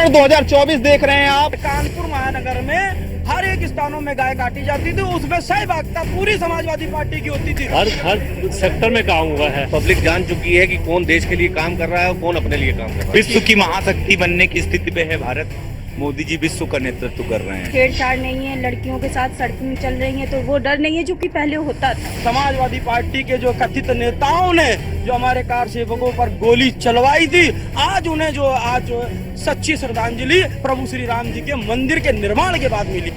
टीकाकरण 2024 देख रहे हैं आप। कानपुर महानगर में हर एक स्थानों में गाय काटी जाती थी, उसमें सहभागिता पूरी समाजवादी पार्टी की होती थी। हर सेक्टर में काम हुआ है। पब्लिक जान चुकी है कि कौन देश के लिए काम कर रहा है और कौन अपने लिए काम कर रहा है। विश्व की महाशक्ति बनने की स्थिति पे है भारत। मोदी जी विश्व का नेतृत्व कर रहे हैं। छेड़छाड़ नहीं है, लड़कियों के साथ सड़क में चल रही हैं तो वो डर नहीं है जो कि पहले होता था। समाजवादी पार्टी के जो कथित नेताओं ने जो हमारे कार सेवकों पर गोली चलवाई थी, आज उन्हें जो सच्ची श्रद्धांजलि प्रभु श्री राम जी के मंदिर के निर्माण के बाद मिली।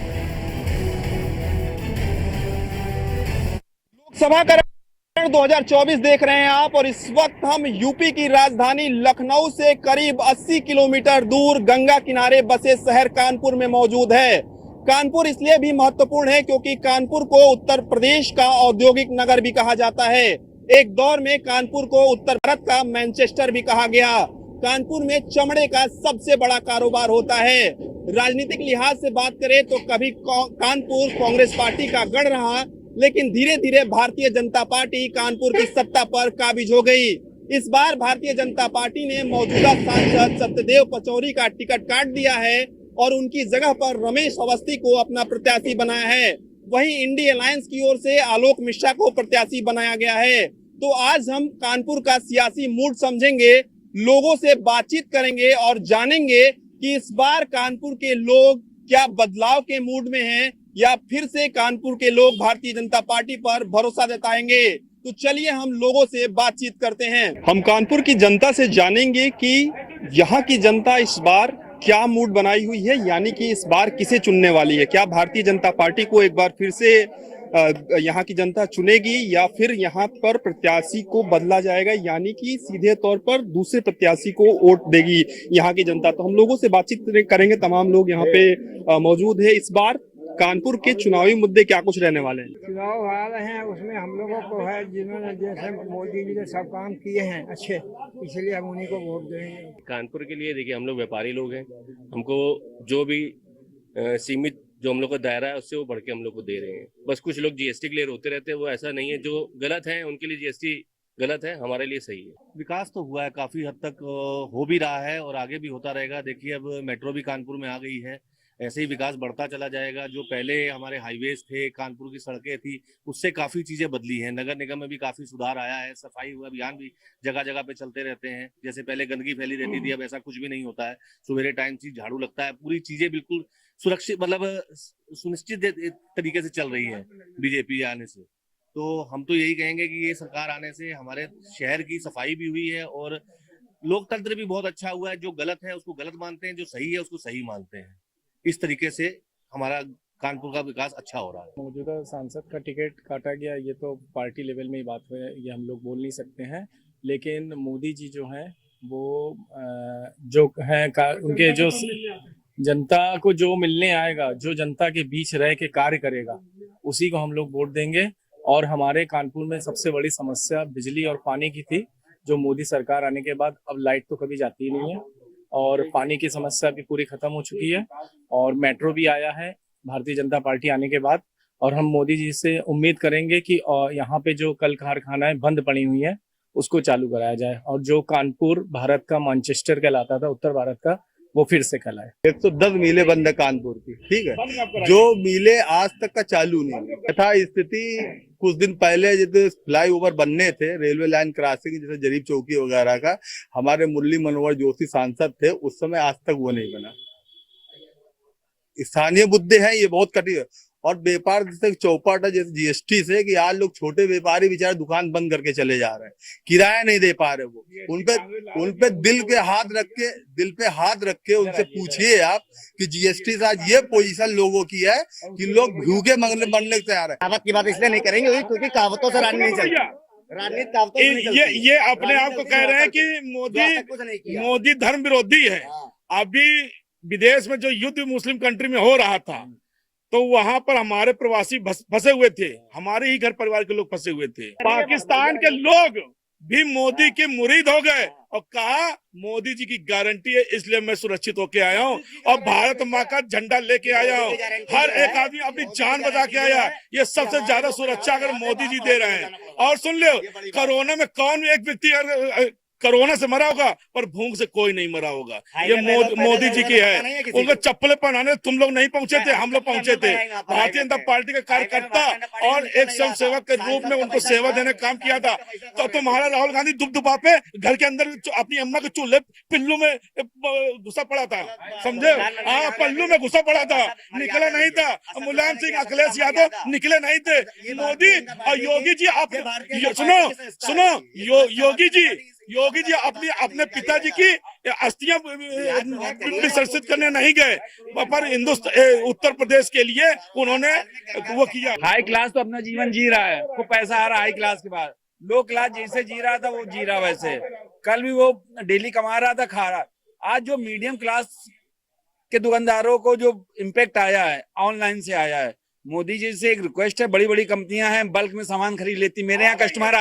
लोकसभा का 2024 देख रहे हैं आप और इस वक्त हम यूपी की राजधानी लखनऊ से करीब 80 किलोमीटर दूर गंगा किनारे बसे शहर कानपुर में मौजूद है। कानपुर इसलिए भी महत्वपूर्ण है क्योंकि कानपुर को उत्तर प्रदेश का औद्योगिक नगर भी कहा जाता है। एक दौर में कानपुर को उत्तर भारत का मैनचेस्टर भी कहा गया। कानपुर में चमड़े का सबसे बड़ा कारोबार होता है। राजनीतिक लिहाज से बात करें तो कभी कानपुर कांग्रेस पार्टी का गढ़ रहा, लेकिन धीरे धीरे भारतीय जनता पार्टी कानपुर की सत्ता पर काबिज हो गई। इस बार भारतीय जनता पार्टी ने मौजूदा सांसद सत्यदेव पचौरी का टिकट काट दिया है और उनकी जगह पर रमेश अवस्थी को अपना प्रत्याशी बनाया है। वहीं इंडी अलायंस की ओर से आलोक मिश्रा को प्रत्याशी बनाया गया है। तो आज हम कानपुर का सियासी मूड समझेंगे, लोगों से बातचीत करेंगे और जानेंगे कि इस बार कानपुर के लोग क्या बदलाव के मूड में हैं या फिर से कानपुर के लोग भारतीय जनता पार्टी पर भरोसा जताएंगे। तो चलिए हम लोगों से बातचीत करते हैं। हम कानपुर की जनता से जानेंगे कि यहाँ की जनता इस बार क्या मूड बनाई हुई है, यानी कि इस बार किसे चुनने वाली है। क्या भारतीय जनता पार्टी को एक बार फिर से यहाँ की जनता चुनेगी या फिर यहाँ पर प्रत्याशी को बदला जाएगा, यानी कि सीधे तौर पर दूसरे प्रत्याशी को वोट देगी यहाँ की जनता। तो हम लोगों से बातचीत करेंगे। तमाम लोग यहाँ पे मौजूद है। इस बार कानपुर के चुनावी मुद्दे क्या कुछ रहने वाले हैं? चुनाव आ रहे हैं, उसमें हम लोगों को है जिन्होंने जैसे मोदी जी ने सब काम किए हैं अच्छे, इसलिए हम उन्हीं को वोट देंगे। कानपुर के लिए देखिए, हम लोग व्यापारी लोग हैं। हमको जो भी सीमित जो हम लोग का दायरा है उससे वो बढ़ के हम लोग को दे रहे हैं। बस कुछ लोग जीएसटी क्लियर होते रहते हैं, वो ऐसा नहीं है। जो गलत है उनके लिए जीएसटी गलत है, हमारे लिए सही है। विकास तो हुआ है, काफी हद तक हो भी रहा है और आगे भी होता रहेगा। देखिए अब मेट्रो भी कानपुर में आ गई है, ऐसे ही विकास बढ़ता चला जाएगा। जो पहले हमारे हाईवेज थे, कानपुर की सड़कें थी, उससे काफी चीजें बदली हैं। नगर निगम में भी काफी सुधार आया है। सफाई अभियान भी जगह जगह पे चलते रहते हैं। जैसे पहले गंदगी फैली रहती थी, अब ऐसा कुछ भी नहीं होता है। सवेरे टाइम से झाड़ू लगता है, पूरी चीजें बिल्कुल सुरक्षित मतलब सुनिश्चित तरीके से चल रही है बीजेपी आने से। तो हम तो यही कहेंगे कि ये सरकार आने से हमारे शहर की सफाई भी हुई है और लोकतंत्र भी बहुत अच्छा हुआ है। जो गलत है उसको गलत मानते हैं, जो सही है उसको सही मानते हैं। इस तरीके से हमारा कानपुर का विकास अच्छा हो रहा है। मौजूदा सांसद का टिकट काटा गया, ये तो पार्टी लेवल में ही बात है, ये हम लोग बोल नहीं सकते हैं। लेकिन मोदी जी जो हैं वो जो है उनके जो जनता को जो मिलने आएगा, जो जनता के बीच रह के कार्य करेगा, उसी को हम लोग वोट देंगे। और हमारे कानपुर में सबसे बड़ी समस्या बिजली और पानी की थी, जो मोदी सरकार आने के बाद अब लाइट तो कभी जाती ही नहीं है और पानी की समस्या भी पूरी खत्म हो चुकी है। और मेट्रो भी आया है भारतीय जनता पार्टी आने के बाद। और हम मोदी जी से उम्मीद करेंगे कि यहाँ पे जो कल कारखानाएं बंद पड़ी हुई हैं उसको चालू कराया जाए और जो कानपुर भारत का मैनचेस्टर कहलाता था, उत्तर भारत का, वो फिर से कहलाए। 110 मिलें बंद है कानपुर की, ठीक है। जो मिले आज तक का चालू नहीं है। तथा स्थिति कुछ दिन पहले जैसे फ्लाईओवर बनने थे, रेलवे लाइन क्रॉसिंग जैसे जरीब चौकी वगैरह का, हमारे मुरली मनोहर जोशी सांसद थे, उस समय आज तक वो नहीं बना। स्थानीय मुद्दे हैं, ये बहुत कठिन है। और व्यापार जैसे चौपट है, जैसे जीएसटी से, कि आज लोग छोटे व्यापारी बेचारे दुकान बंद करके चले जा रहे हैं, किराया नहीं दे पा रहे। वो उनपे दिल पे हाथ रख के उनसे पूछिए आप कि जीएसटी से आज ये पोजीशन लोगों की है कि लोग भूखे मरने से आ रहे हैं। कहावत की बात इसलिए नहीं करेंगे क्योंकि कहावतों से राजनीति नहीं चलती। राजनीति ये अपने आप को कह रहे हैं कि मोदी धर्म विरोधी है। अभी विदेश में जो युद्ध मुस्लिम कंट्री में हो रहा था, तो वहां पर हमारे प्रवासी फंसे हुए थे, हमारे ही घर परिवार के लोग फंसे हुए थे। पाकिस्तान के लोग भी मोदी के मुरीद हो गए और कहा मोदी जी की गारंटी है, इसलिए मैं सुरक्षित होके आया हूँ और भारत माँ का झंडा लेके आया हूँ। हर एक आदमी अपनी जान बचा के आया। ये सबसे ज्यादा सुरक्षा अगर मोदी जी दे रहे हैं। और सुन लो, कोरोना में कौन एक व्यक्ति कोरोना से मरा होगा पर भूख से कोई नहीं मरा होगा। ये मोदी जी की है। उनको चप्पल पहनाने तुम लोग नहीं पहुंचे थे, हम लोग पहुंचे थे। भारतीय जनता पार्टी के कार्यकर्ता और एक स्वयं सेवक के रूप में उनको सेवा देने का काम किया था। तो तुम्हारा राहुल गांधी दुबदुबा पे घर के अंदर अपनी अम्मा के चूल्हे पिल्लू में घुसा पड़ा था, समझे? हाँ, पल्लू में घुसा पड़ा था, निकला नहीं था। मुलायम सिंह, अखिलेश यादव निकले नहीं थे। मोदी और योगी जी, आप सुनो, योगी जी अपने पिताजी की अस्थियां विसर्जित करने नहीं गए, पर उत्तर प्रदेश के लिए उन्होंने वो किया। हाई क्लास तो अपना जीवन जी रहा है, वो पैसा आ रहा है हाई क्लास के बाद। लो क्लास जैसे जी रहा था वो जी रहा वैसे। कल भी वो डेली कमा रहा था, खा रहा। आज जो मीडियम क्लास के दुकानदारों को जो इम्पैक्ट आया है, ऑनलाइन से आया है। मोदी जी से एक रिक्वेस्ट है, बड़ी बड़ी कंपनियां हैं, बल्क में सामान खरीद लेती। मेरे यहाँ कस्टमर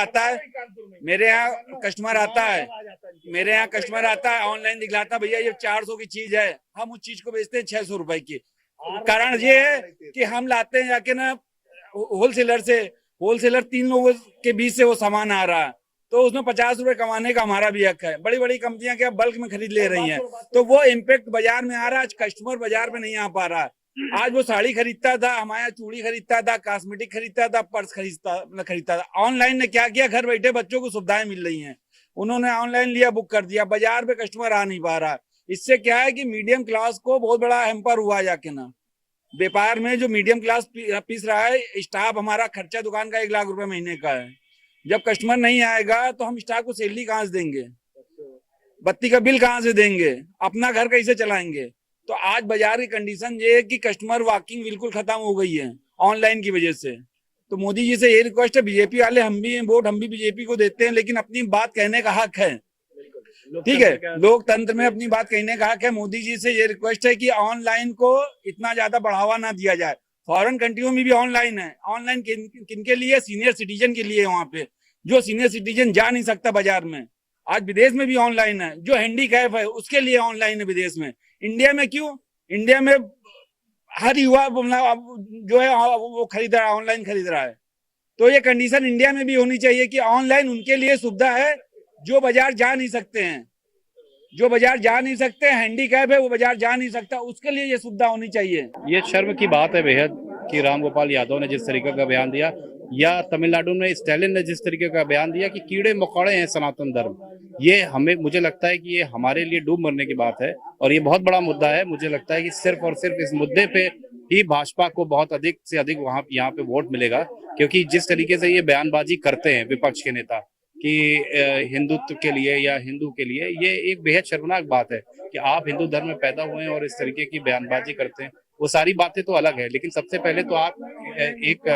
आता है ऑनलाइन दिखलाता, भैया ये 400 की चीज है, हम उस चीज को बेचते हैं 600 रुपए की। कारण ये है कि हम लाते हैं जाके ना होलसेलर 3 लोगों के बीच से वो सामान आ रहा है, तो उसमें 50 रुपए कमाने का हमारा भी हक है। बड़ी बड़ी कंपनियां क्या बल्क में खरीद ले रही हैं, तो वो इम्पैक्ट बाजार में आ रहा है। आज कस्टमर बाजार में नहीं आ पा रहा है। आज वो साड़ी खरीदता था, हमारे यहाँ चूड़ी खरीदता था, कॉस्मेटिक खरीदता था, पर्स खरीदता था। ऑनलाइन ने क्या किया, घर बैठे बच्चों को सुविधाएं मिल रही हैं, उन्होंने ऑनलाइन लिया, बुक कर दिया। बाजार में कस्टमर आ नहीं पा रहा। इससे क्या है कि मीडियम क्लास को बहुत बड़ा हैम्पर हुआ जाके ना। व्यापार में जो मीडियम क्लास पीस रहा है, स्टाफ हमारा खर्चा दुकान का 1 लाख रुपए महीने का है। जब कस्टमर नहीं आएगा तो हम स्टाफ को सैलरी कहाँ से देंगे, बत्ती का बिल कहाँ से देंगे, अपना घर कैसे चलाएंगे? तो आज बाजार की कंडीशन ये है कि कस्टमर वॉकिंग बिल्कुल खत्म हो गई है ऑनलाइन की वजह से। तो मोदी जी से ये रिक्वेस्ट है, बीजेपी वाले हम भी वोट हम भी बीजेपी को देते हैं, लेकिन अपनी बात कहने का हक है, ठीक है? लोकतंत्र में अपनी बात कहने का हक है। मोदी जी से ये रिक्वेस्ट है कि ऑनलाइन को इतना ज्यादा बढ़ावा ना दिया जाए। फॉरेन कंट्रियों में भी ऑनलाइन है। ऑनलाइन किनके लिए? सीनियर सिटीजन के लिए। वहां पे जो सीनियर सिटीजन जा नहीं सकता बाजार में, आज विदेश में भी ऑनलाइन है। जो हैंडीकैप है उसके लिए ऑनलाइन है विदेश में। इंडिया में क्यों? इंडिया में हर युवा जो है वो खरीद रहा है, ऑनलाइन खरीद रहा है। तो ये कंडीशन इंडिया में भी होनी चाहिए कि ऑनलाइन उनके लिए सुविधा है जो बाजार जा नहीं सकते हैं, हैंडीकैप है वो बाजार जा नहीं सकता, उसके लिए ये सुविधा होनी चाहिए। ये शर्म की बात है बेहद कि राम गोपाल यादव ने जिस तरीके का बयान दिया, या तमिलनाडु में स्टालिन ने जिस तरीके का बयान दिया कि कीड़े मकोड़े हैं सनातन धर्म। ये मुझे लगता है कि ये हमारे लिए डूब मरने की बात है और ये बहुत बड़ा मुद्दा है। मुझे लगता है कि सिर्फ और सिर्फ इस मुद्दे पे ही भाजपा को बहुत अधिक से अधिक यहाँ पे वोट मिलेगा, क्योंकि जिस तरीके से ये बयानबाजी करते हैं विपक्ष के नेता कि हिंदुत्व के लिए या हिंदू के लिए, ये एक बेहद शर्मनाक बात है कि आप हिंदू धर्म में पैदा हुए हैं और इस तरीके की बयानबाजी करते हैं। वो सारी बातें तो अलग है, लेकिन सबसे पहले तो आप एक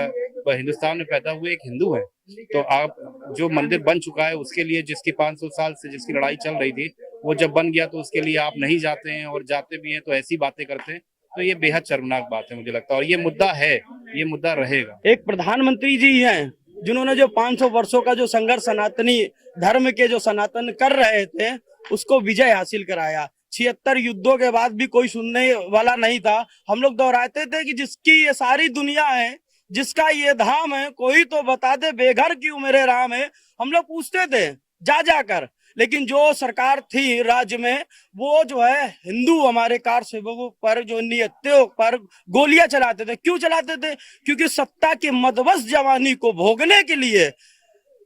हिंदुस्तान में पैदा हुए एक हिंदू हैं, तो आप जो मंदिर बन चुका है उसके लिए जिसकी 500 साल से जिसकी लड़ाई चल रही थी, वो जब बन गया तो उसके लिए आप नहीं जाते हैं, और जाते भी हैं तो ऐसी बातें करते हैं। तो ये बेहद शर्मनाक बात है मुझे लगता है, और ये मुद्दा है, ये मुद्दा रहेगा। एक प्रधानमंत्री जी हैं जिन्होंने जो 500 वर्षों का जो संघर्ष सनातनी धर्म के जो सनातन कर रहे थे उसको विजय हासिल कराया। 76 युद्धों के बाद भी कोई सुनने वाला नहीं था। हम लोग दोहराते थे कि जिसकी ये सारी दुनिया है, जिसका ये धाम है, कोई तो बता दे बेघर क्यों मेरे राम है। हम लोग पूछते थे जा जाकर, लेकिन जो सरकार थी राज्य में वो जो है हिंदू हमारे कार सेवकों पर, जो नियत्यों पर गोलियां चलाते थे। क्यों चलाते थे? क्योंकि सत्ता के मदवस जवानी को भोगने के लिए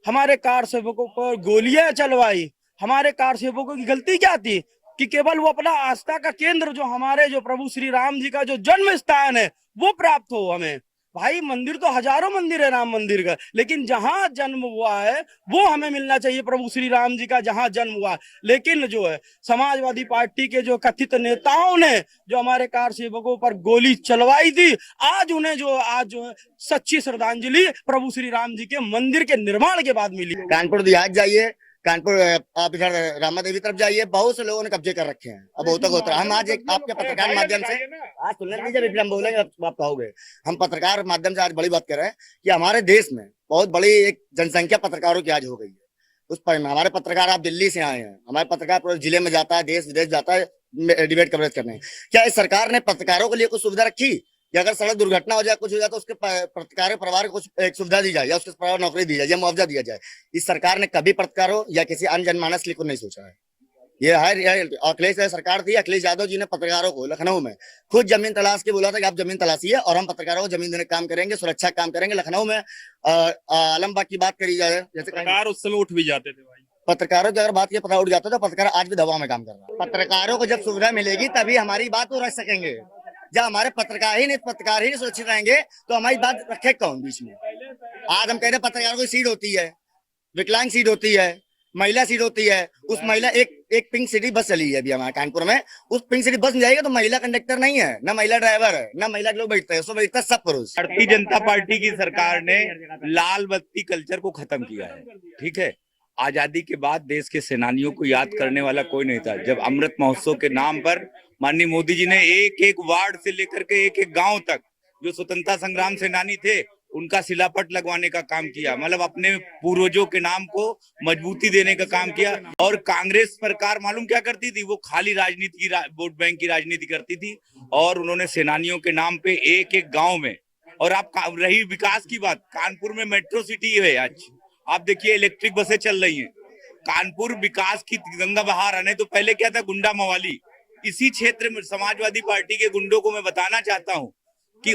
हमारे कार सेवकों पर गोलियां चलवाई। हमारे कार सेवकों की गलती क्या थी कि केवल वो अपना आस्था का केंद्र जो हमारे जो प्रभु श्री राम जी का जो जन्म स्थान है वो प्राप्त हो। हमें भाई मंदिर तो हजारों मंदिर है राम मंदिर का, लेकिन जहां जन्म हुआ है वो हमें मिलना चाहिए, प्रभु श्री राम जी का जहां जन्म हुआ। लेकिन जो है समाजवादी पार्टी के जो कथित नेताओं ने जो हमारे कार सेवकों पर गोली चलवाई थी, आज उन्हें जो सच्ची श्रद्धांजलि प्रभु श्री राम जी के मंदिर के निर्माण के बाद मिली। कानपुर देहात जाइए, कानपुर आप इधर रामा देवी तरफ जाइए, बहुत से लोगों ने कब्जे कर रखे हैं। अब बहुत होता है। हम आज एक आपके पत्रकार माध्यम से आज सुनने दीजिए, फिर हम बोलेंगे आप कहोगे। हम पत्रकार माध्यम से आज बड़ी बात कर रहे हैं कि हमारे देश में बहुत बड़ी एक जनसंख्या पत्रकारों की आज हो गई है। उस पर हमारे पत्रकार, आप दिल्ली से आए हैं, हमारे पत्रकार पूरे जिले में जाता है, देश विदेश जाता है डिबेट कवरेज करने। क्या इस सरकार ने पत्रकारों के लिए कुछ सुविधा रखी? कि अगर सड़क दुर्घटना हो जाए, कुछ हो जाए, तो उसके पत्रकार परिवार को कुछ एक सुविधा दी जाए, या उसके परिवार नौकरी दी जाए, या मुआवजा दिया जाए। इस सरकार ने कभी पत्रकारों या किसी अन्य जनमानस के लिए कुछ नहीं सोचा है। ये है अखिलेश सरकार थी, अखिलेश यादव जी ने पत्रकारों को लखनऊ में खुद जमीन तलाश के बोला था कि आप जमीन तलाशिए और हम पत्रकारों को जमीन देने का काम करेंगे, सुरक्षा का काम करेंगे। लखनऊ में आलमबाग की बात करी जाए, जैसे पत्रकार उस समय उठ भी जाते थे भाई। पत्रकारों की अगर बात की पता उठ जाता है, तो पत्रकार आज भी दबाव में काम कर रहा है। पत्रकारों को जब सुविधा मिलेगी तभी हमारी बात वो रख सकेंगे। जब हमारे पत्रकार ही नहीं सुरक्षित रहेंगे तो हमारी बात रखे कौन बीच में। आज हम कह रहे हैं पत्रकारों की सीट होती है, विकलांग सीट होती है, महिला सीट होती है। उस महिला एक पिंक सिटी बस चली है अभी हमारे कानपुर में, उस पिंक सिटी बस में जाएगा तो महिला कंडक्टर नहीं है, ना महिला ड्राइवर है, ना महिला लोग बैठते हैं, उसमें बैठता है सब पुरुष। भारतीय जनता पार्टी की सरकार ने लाल बत्ती कल्चर को खत्म किया है। ठीक है, आजादी के बाद देश के सेनानियों को याद करने वाला कोई नहीं था। जब अमृत महोत्सव के नाम पर माननीय मोदी जी ने एक एक वार्ड से लेकर के एक एक गांव तक जो स्वतंत्रता संग्राम सेनानी थे उनका शिलापट लगवाने का काम किया, मतलब अपने पूर्वजों के नाम को मजबूती देने का काम किया। और कांग्रेस सरकार मालूम क्या करती थी, वो खाली राजनीति की वोट बैंक की राजनीति करती थी। और उन्होंने सेनानियों के नाम पे एक एक गांव में, और आप रही विकास की बात, कानपुर में मेट्रो सिटी है आज, आप देखिए इलेक्ट्रिक बसें चल रही हैं। कानपुर विकास की गंगा बहा रहा, नहीं तो पहले क्या था, गुंडा मवाली। इसी क्षेत्र में समाजवादी पार्टी के गुंडों को मैं बताना चाहता हूँ कि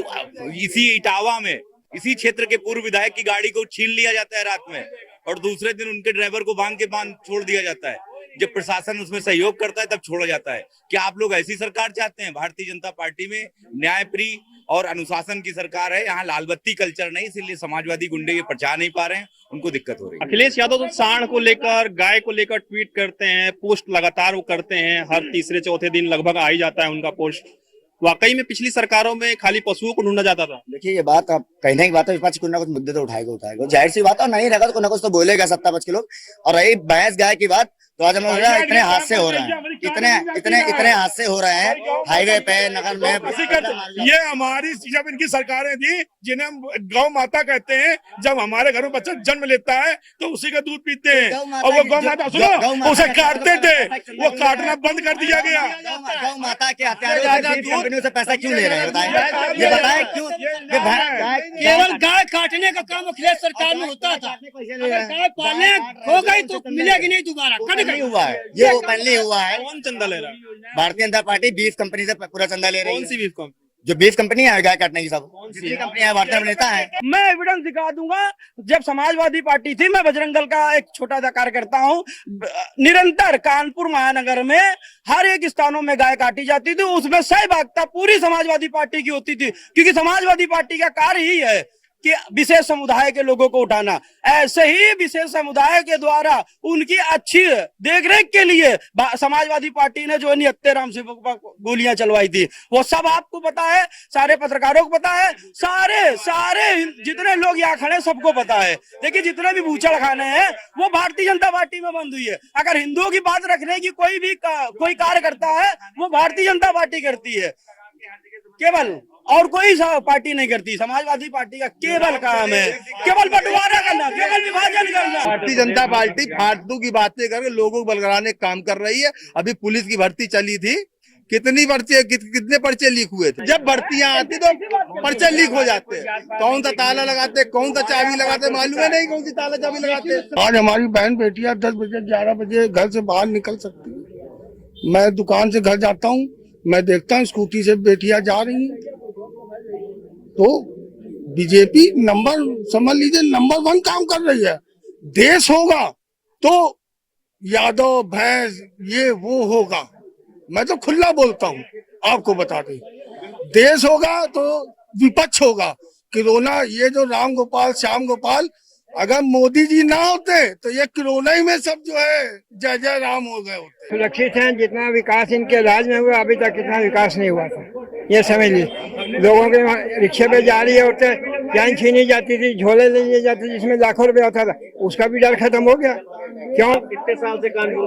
इसी इटावा में इसी क्षेत्र के पूर्व विधायक की गाड़ी को छीन लिया जाता है रात में, और दूसरे दिन उनके ड्राइवर को बांध छोड़ दिया जाता है। जब प्रशासन उसमें सहयोग करता है तब छोड़ा जाता है। क्या आप लोग ऐसी सरकार चाहते हैं? भारतीय जनता पार्टी में न्यायप्रिय और अनुशासन की सरकार है, यहाँ लाल बत्ती कल्चर नहीं, इसलिए समाजवादी गुंडे ये प्रचार नहीं पा रहे हैं, उनको दिक्कत हो रही है। अखिलेश यादव तो सांड को लेकर, गाय को लेकर ट्वीट करते हैं, पोस्ट लगातार वो करते हैं, हर तीसरे चौथे दिन लगभग आ ही जाता है उनका पोस्ट। वाकई में पिछली सरकारों में खाली पशुओं को ढूंढा जाता था। देखिए ये बात अब कहने की बात है, विपक्ष कुछ ना कुछ मुद्दे तो उठाएगा, जाहिर सी बात है, और नहीं रहेगा तो कुछ ना कुछ तो बोलेगा सत्ता पक्ष के लोग। और रही भैंस गाय की बात, तो आज हम लोग इतने हादसे हो रहे हैं, इतने हादसे हो रहे हैं हाईवे पे, नगर में। ये हमारी जब इनकी सरकारें थी, जिन्हें हम गौ माता कहते हैं, जब हमारे घर में बच्चा जन्म लेता है तो उसी का दूध पीते हैं, और वो गौ माता सुनो उसे काटते थे, वो काटना बंद कर दिया गया। गौ माता के हत्यारों से पैसा क्यों ले रहे हैं बताएं? ये बताएं क्यों? केवल गाय काटने का काम अखिलेश सरकार में होता था, गाय पालने हो गई तो मिलेगी नहीं दोबारा, नहीं हुआ है, ये ओपनली हुआ है। कौन चंदा ले रहा है? Bharatiya Janata party beef company से पूरा चंदा ले रही है। कौन सी बीफ कंपनी? जो बीफ कंपनी है गाय काटने की, सब जितनी कंपनियां भारतीय में नेता है। मैं एविडेंस दिखा दूंगा। जब समाजवादी पार्टी थी, मैं बजरंग दल का एक छोटा सा कार्यकर्ता हूँ, निरंतर कानपुर महानगर में हर एक स्थानों में गाय काटी जाती थी, उसमें सहभागिता पूरी समाजवादी पार्टी की होती थी, क्योंकि समाजवादी पार्टी का कार्य ही है कि विशेष समुदाय के लोगों को उठाना। ऐसे ही विशेष समुदाय के द्वारा उनकी अच्छी देखरेख के लिए समाजवादी पार्टी ने जो निहत्तेराम से गोलियां चलवाई थी, वो सब आपको पता है, सारे पत्रकारों को पता है, सारे जितने लोग यहाँ खड़े सबको पता है। देखिए जितने भी बूचड़ खाने हैं वो भारतीय जनता पार्टी में बंद हुई है। अगर हिंदुओं की बात रखने की कोई कार्य करता है, वो भारतीय जनता पार्टी करती है केवल, और कोई पार्टी नहीं करती। समाजवादी पार्टी का केवल काम है केवल बंटवारा करना, केवल विभाजन करना। भारतीय जनता पार्टी फालतू की बातें करके लोगों को बलगराने का काम कर रही है। अभी पुलिस की भर्ती चली थी, कितने पर्चे लीक हुए थे। जब भर्तियां आती तो पर्चे लीक हो जाते हैं। कौन सा ताला लगाते, कौन सा चाबी लगाते, मालूम है नहीं कौन सी ताला चाबी लगाते। आज हमारी बहन बेटियां 10 बजे 11 बजे घर से बाहर निकल सकती है। मैं दुकान से घर जाता हूँ, मैं देखता हूँ स्कूटी से बेटियां जा रही हैं, तो बीजेपी समझ लीजिए नंबर 1 काम कर रही है। देश होगा तो यादव भैंस ये वो होगा, मैं तो खुला बोलता हूँ, आपको बता दें। देश होगा तो विपक्ष होगा। कोरोना ये जो राम गोपाल श्याम गोपाल, अगर मोदी जी ना होते तो ये कोरोना ही में सब जो है जय जय राम हो गए होते। सुरक्षित हैं, जितना विकास इनके राज में हुआ अभी तक इतना विकास नहीं हुआ था, ये समझ लीजिए। लोगों के रिक्शे पे जा रही है औरतें, चैन छीनी जाती थी, झोले ले जाती थी जिसमें लाखों रुपया होता था, उसका भी डर खत्म हो गया। क्यों? कितने साल से कानपुर